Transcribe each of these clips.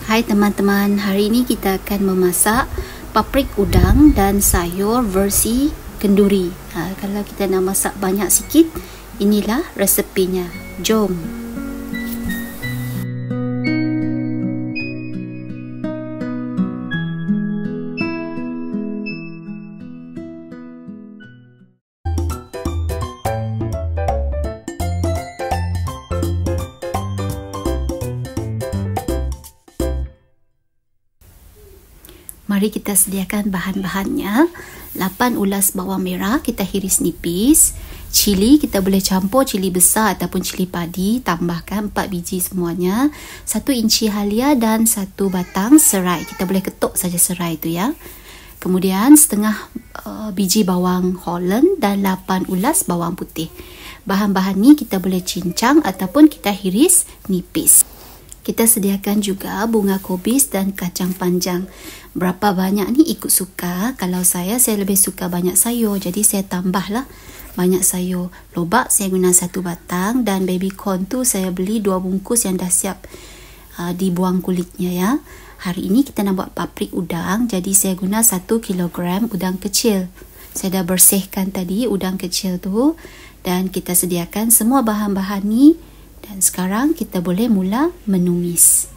Hai teman-teman, hari ini kita akan memasak paprik udang dan sayur versi kenduri. Kalau kita nak masak banyak sikit, inilah resepinya. Jom! Mari kita sediakan bahan-bahannya. 8 ulas bawang merah kita hiris nipis. Cili kita boleh campur cili besar ataupun cili padi. Tambahkan 4 biji semuanya. 1 inci halia dan 1 batang serai. Kita boleh ketuk saja serai itu ya. Kemudian setengah biji bawang Holland dan 8 ulas bawang putih. Bahan-bahan ni kita boleh cincang ataupun kita hiris nipis. Kita sediakan juga bunga kobis dan kacang panjang. Berapa banyak ni ikut suka. Kalau saya lebih suka banyak sayur. Jadi saya tambahlah banyak sayur. Lobak saya guna 1 batang. Dan baby corn tu saya beli 2 bungkus yang dah siap dibuang kulitnya ya. Hari ini kita nak buat paprik udang. Jadi saya guna 1 kilogram udang kecil. Saya dah bersihkan tadi udang kecil tu. Dan kita sediakan semua bahan-bahan ni. Dan sekarang kita boleh mula menumis.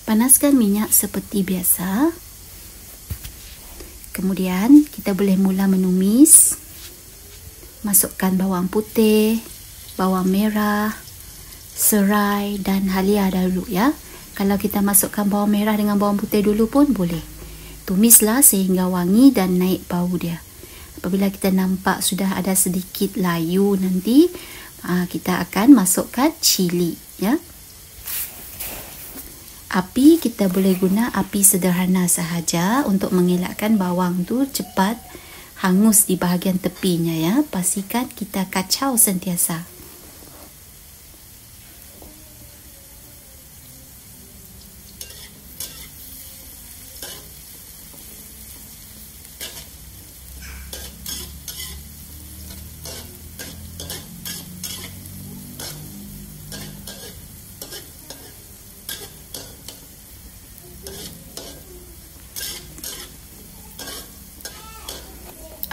Panaskan minyak seperti biasa. Kemudian kita boleh mula menumis. Masukkan bawang putih, bawang merah, serai dan halia dahulu ya. Kalau kita masukkan bawang merah dengan bawang putih dulu pun boleh. Tumislah sehingga wangi dan naik bau dia. Apabila kita nampak sudah ada sedikit layu nanti, kita akan masukkan cili ya. Api kita boleh guna api sederhana sahaja untuk mengelakkan bawang tu cepat hangus di bahagian tepinya ya. Pastikan kita kacau sentiasa.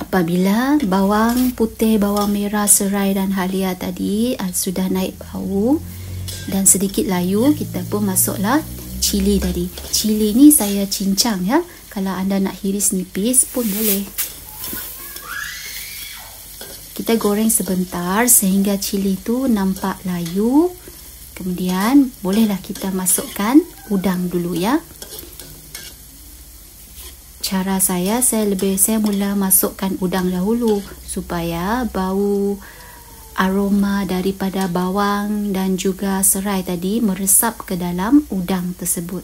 Apabila bawang putih, bawang merah, serai dan halia tadi sudah naik bau dan sedikit layu, kita pun masuklah cili tadi. Cili ni saya cincang ya. Kalau anda nak hiris nipis pun boleh. Kita goreng sebentar sehingga cili tu nampak layu. Kemudian bolehlah kita masukkan udang dulu ya. Cara saya mula masukkan udang dahulu supaya bau aroma daripada bawang dan juga serai tadi meresap ke dalam udang tersebut.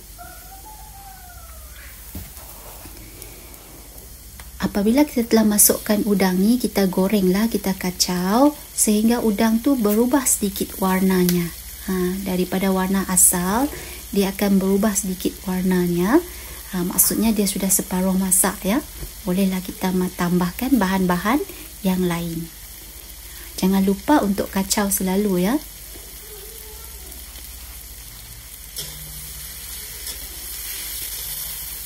Apabila kita telah masukkan udang ni, kita gorenglah, kita kacau sehingga udang tu berubah sedikit warnanya. Daripada warna asal, dia akan berubah sedikit warnanya. Maksudnya dia sudah separuh masak ya. Bolehlah kita tambahkan bahan-bahan yang lain. Jangan lupa untuk kacau selalu ya.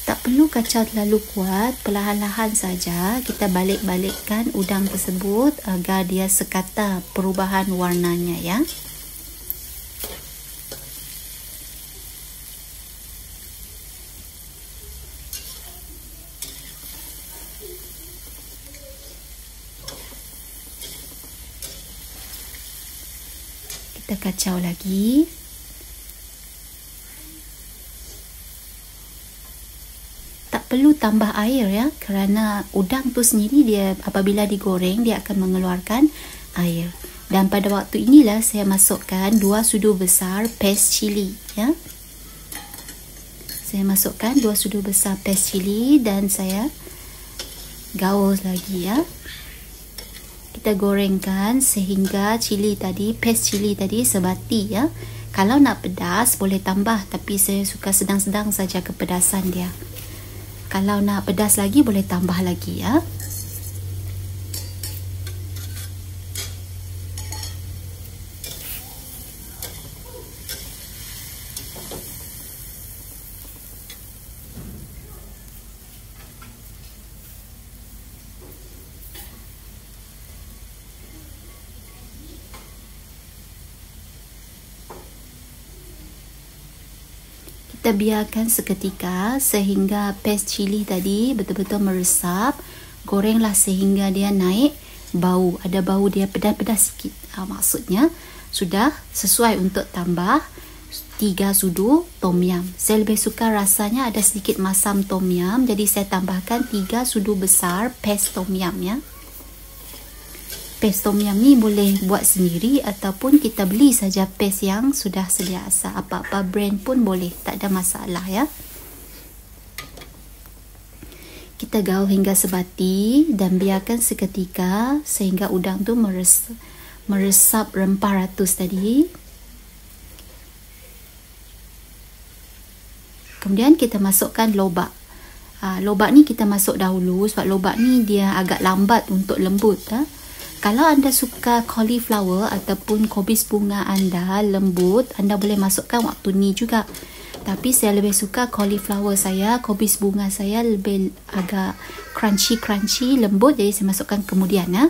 Tak perlu kacau terlalu kuat, perlahan-lahan saja kita balik-balikkan udang tersebut agar dia sekata perubahan warnanya ya. Kita kacau lagi. Tak perlu tambah air ya, kerana udang tu sendiri dia apabila digoreng dia akan mengeluarkan air. Dan pada waktu inilah saya masukkan 2 sudu besar paste cili ya. Saya masukkan 2 sudu besar paste cili dan saya gaul lagi ya. Kita gorengkan sehingga paste cili tadi sebati ya. Kalau nak pedas boleh tambah, tapi saya suka sedang-sedang saja kepedasan dia. Kalau nak pedas lagi boleh tambah lagi ya. Kita biarkan seketika sehingga paste cili tadi betul-betul meresap. Gorenglah sehingga dia naik bau, ada bau dia pedas-pedas sikit. Maksudnya sudah sesuai untuk tambah 3 sudu tom yum. Saya lebih suka rasanya ada sedikit masam tom yum, jadi saya tambahkan 3 sudu besar paste tom yum ya. Paste tom yum ni boleh buat sendiri ataupun kita beli saja paste yang sudah sedia asa. Apa-apa brand pun boleh, tak ada masalah ya. Kita gaul hingga sebati dan biarkan seketika sehingga udang tu meresap rempah ratus tadi. Kemudian kita masukkan lobak. Lobak ni kita masuk dahulu sebab lobak ni dia agak lambat untuk lembut. Kalau anda suka cauliflower ataupun kobis bunga anda lembut, anda boleh masukkan waktu ni juga. Tapi saya lebih suka cauliflower saya, kobis bunga saya lebih agak crunchy lembut, jadi saya masukkan kemudian ya.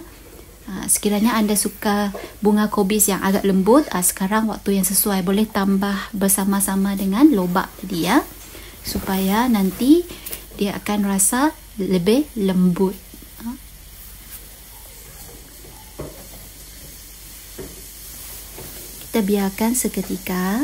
Sekiranya anda suka bunga kobis yang agak lembut, sekarang waktu yang sesuai, boleh tambah bersama-sama dengan lobak tadi ya, supaya nanti dia akan rasa lebih lembut. Kita biarkan seketika.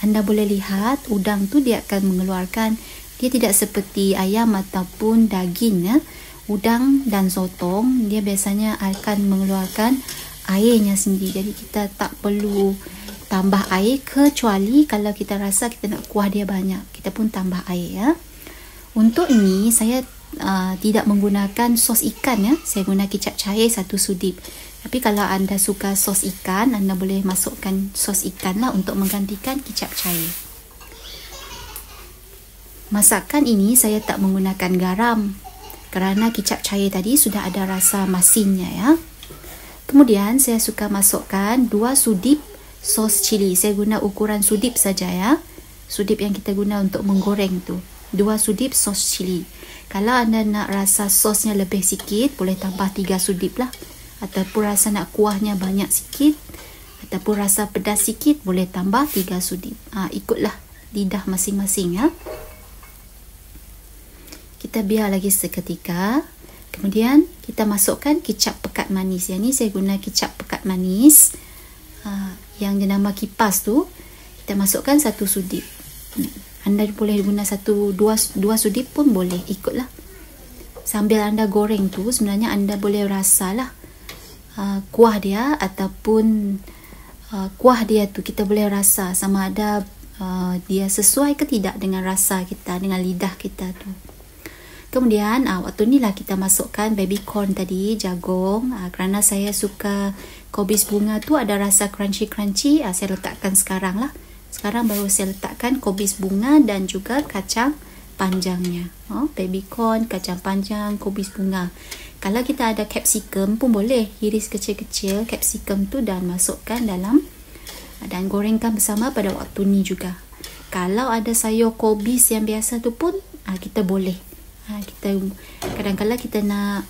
Anda boleh lihat udang tu dia akan mengeluarkan, dia tidak seperti ayam ataupun daging ya. Udang dan sotong dia biasanya akan mengeluarkan airnya sendiri, jadi kita tak perlu tambah air kecuali kalau kita rasa kita nak kuah dia banyak, kita pun tambah air ya. Untuk ini saya tidak menggunakan sos ikan ya, saya guna kicap cair 1 sudip. Tapi kalau anda suka sos ikan, anda boleh masukkan sos ikan lah untuk menggantikan kicap cair. Masakan ini saya tak menggunakan garam kerana kicap cair tadi sudah ada rasa masinnya ya. Kemudian saya suka masukkan 2 sudip sos cili. Saya guna ukuran sudip saja ya. Sudip yang kita guna untuk menggoreng tu. 2 sudip sos cili. Kalau anda nak rasa sosnya lebih sikit, boleh tambah 3 sudip lah. Ataupun rasa nak kuahnya banyak sikit, ataupun rasa pedas sikit, boleh tambah 3 sudip. Ikutlah lidah masing-masing ya. Kita biar lagi seketika. Kemudian kita masukkan kicap pekat manis. Yang ni saya guna kicap pekat manis yang dinama kipas tu. Kita masukkan 1 sudip. Anda boleh guna 2 sudip pun boleh, ikutlah. Sambil anda goreng tu sebenarnya anda boleh rasalah kuah dia ataupun kuah dia tu, kita boleh rasa sama ada dia sesuai ke tidak dengan rasa kita, dengan lidah kita tu. Kemudian waktu ni lah kita masukkan baby corn tadi, jagung. Kerana saya suka kobis bunga tu ada rasa crunchy, saya letakkan sekarang lah. Sekarang baru saya letakkan kobis bunga dan juga kacang panjangnya. Baby corn, kacang panjang, kobis bunga. Kalau kita ada capsicum pun boleh, iris kecil-kecil capsicum tu dan masukkan dalam dan gorengkan bersama pada waktu ni juga. Kalau ada sayur kobis yang biasa tu pun kita boleh. Kita kadang-kadang kita nak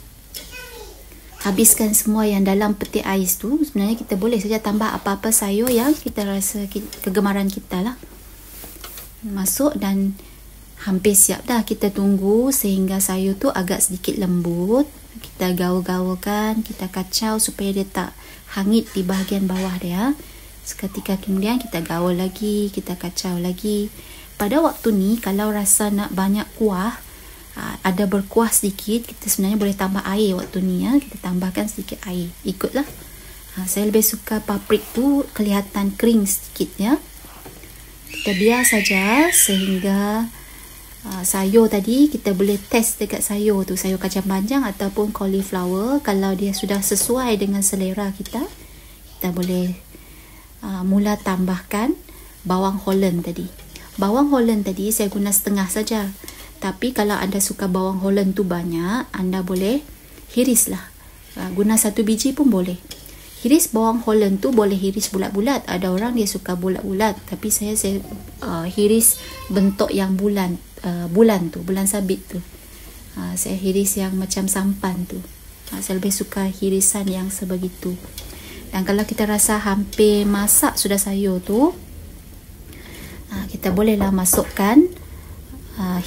habiskan semua yang dalam peti ais tu, sebenarnya kita boleh saja tambah apa-apa sayur yang kita rasa kegemaran kita lah. Masuk dan hampir siap dah. Kita tunggu sehingga sayur tu agak sedikit lembut. Kita gaul-gaulkan, kita kacau supaya dia tak hangit di bahagian bawah dia. Seketika kemudian kita gaul lagi, kita kacau lagi. Pada waktu ni kalau rasa nak banyak kuah, ada berkuah sedikit, kita sebenarnya boleh tambah air waktu ni ya. Kita tambahkan sedikit air, ikutlah. Saya lebih suka paprik tu kelihatan kering sedikit ya. Kita biar saja sehingga sayur tadi kita boleh test dekat sayur tu, sayur kacang panjang ataupun cauliflower. Kalau dia sudah sesuai dengan selera kita, kita boleh mula tambahkan bawang Holland tadi. Bawang Holland tadi saya guna setengah saja. Tapi kalau anda suka bawang Holland tu banyak, anda boleh hirislah. Guna 1 biji pun boleh. Hiris bawang Holland tu boleh hiris bulat-bulat. Ada orang dia suka bulat-bulat, tapi saya hiris bentuk yang bulan tu, bulan sabit tu. Saya hiris yang macam sampan tu. Saya lebih suka hirisan yang sebegitu. Dan kalau kita rasa hampir masak sudah sayur tu, kita bolehlah masukkan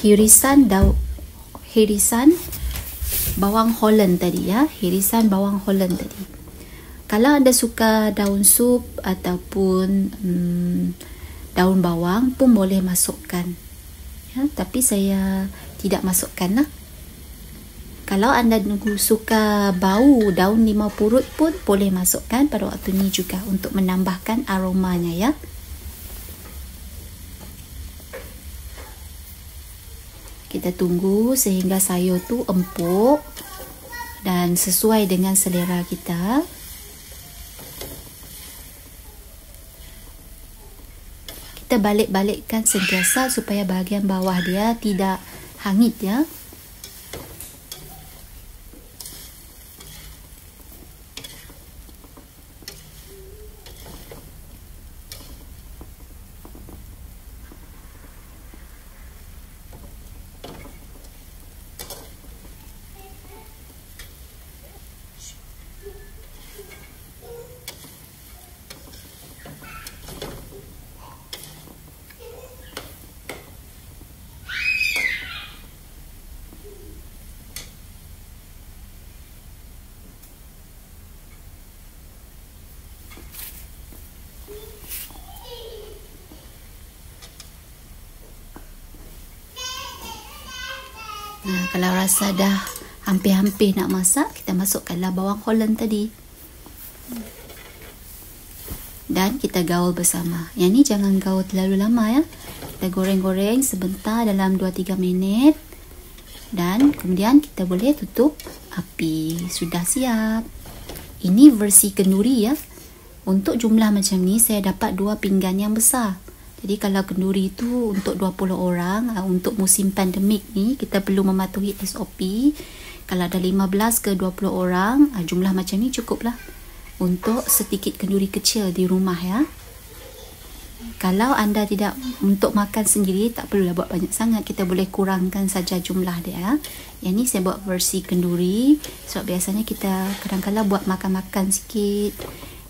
hirisan bawang Holland tadi ya, hirisan bawang Holland tadi. Kalau anda suka daun sup ataupun daun bawang pun boleh masukkan ya, tapi saya tidak masukkan lah. Kalau anda suka bau daun limau purut pun boleh masukkan pada waktu ni juga untuk menambahkan aromanya ya. Kita tunggu sehingga sayur tu empuk dan sesuai dengan selera kita. Kita balik-balikkan sentiasa supaya bahagian bawah dia tidak hangit ya. Nah, kalau rasa dah hampir-hampir nak masak, kita masukkanlah bawang Holland tadi. Dan kita gaul bersama. Yang ni jangan gaul terlalu lama ya. Kita goreng-goreng sebentar dalam 2-3 minit. Dan kemudian kita boleh tutup api. Sudah siap. Ini versi kenduri ya. Untuk jumlah macam ni saya dapat 2 pinggan yang besar. Jadi kalau kenduri itu untuk 20 orang, untuk musim pandemik ni kita perlu mematuhi SOP. Kalau ada 15 ke 20 orang, jumlah macam ni cukup lah untuk sedikit kenduri kecil di rumah ya. Kalau anda tidak untuk makan sendiri, tak perlulah buat banyak sangat, kita boleh kurangkan saja jumlah dia. Yang ni saya buat versi kenduri, sebab biasanya kita kadang-kadang buat makan-makan sikit.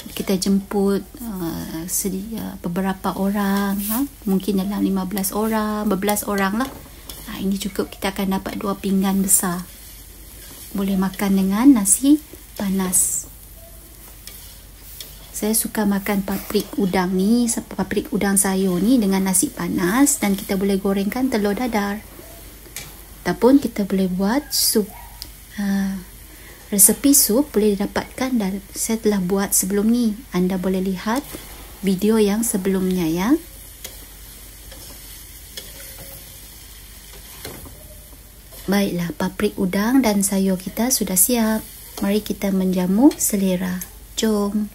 Kita jemput beberapa orang, mungkin dalam 15 orang, 12 orang lah. Ini cukup, kita akan dapat 2 pinggan besar. Boleh makan dengan nasi panas. Saya suka makan paprik udang ni, paprik udang sayur ni dengan nasi panas, dan kita boleh gorengkan telur dadar. Ataupun kita boleh buat sup. Resepi sup boleh didapatkan dan saya telah buat sebelum ni. Anda boleh lihat video yang sebelumnya ya. Baiklah, paprik udang dan sayur kita sudah siap. Mari kita menjamu selera. Jom.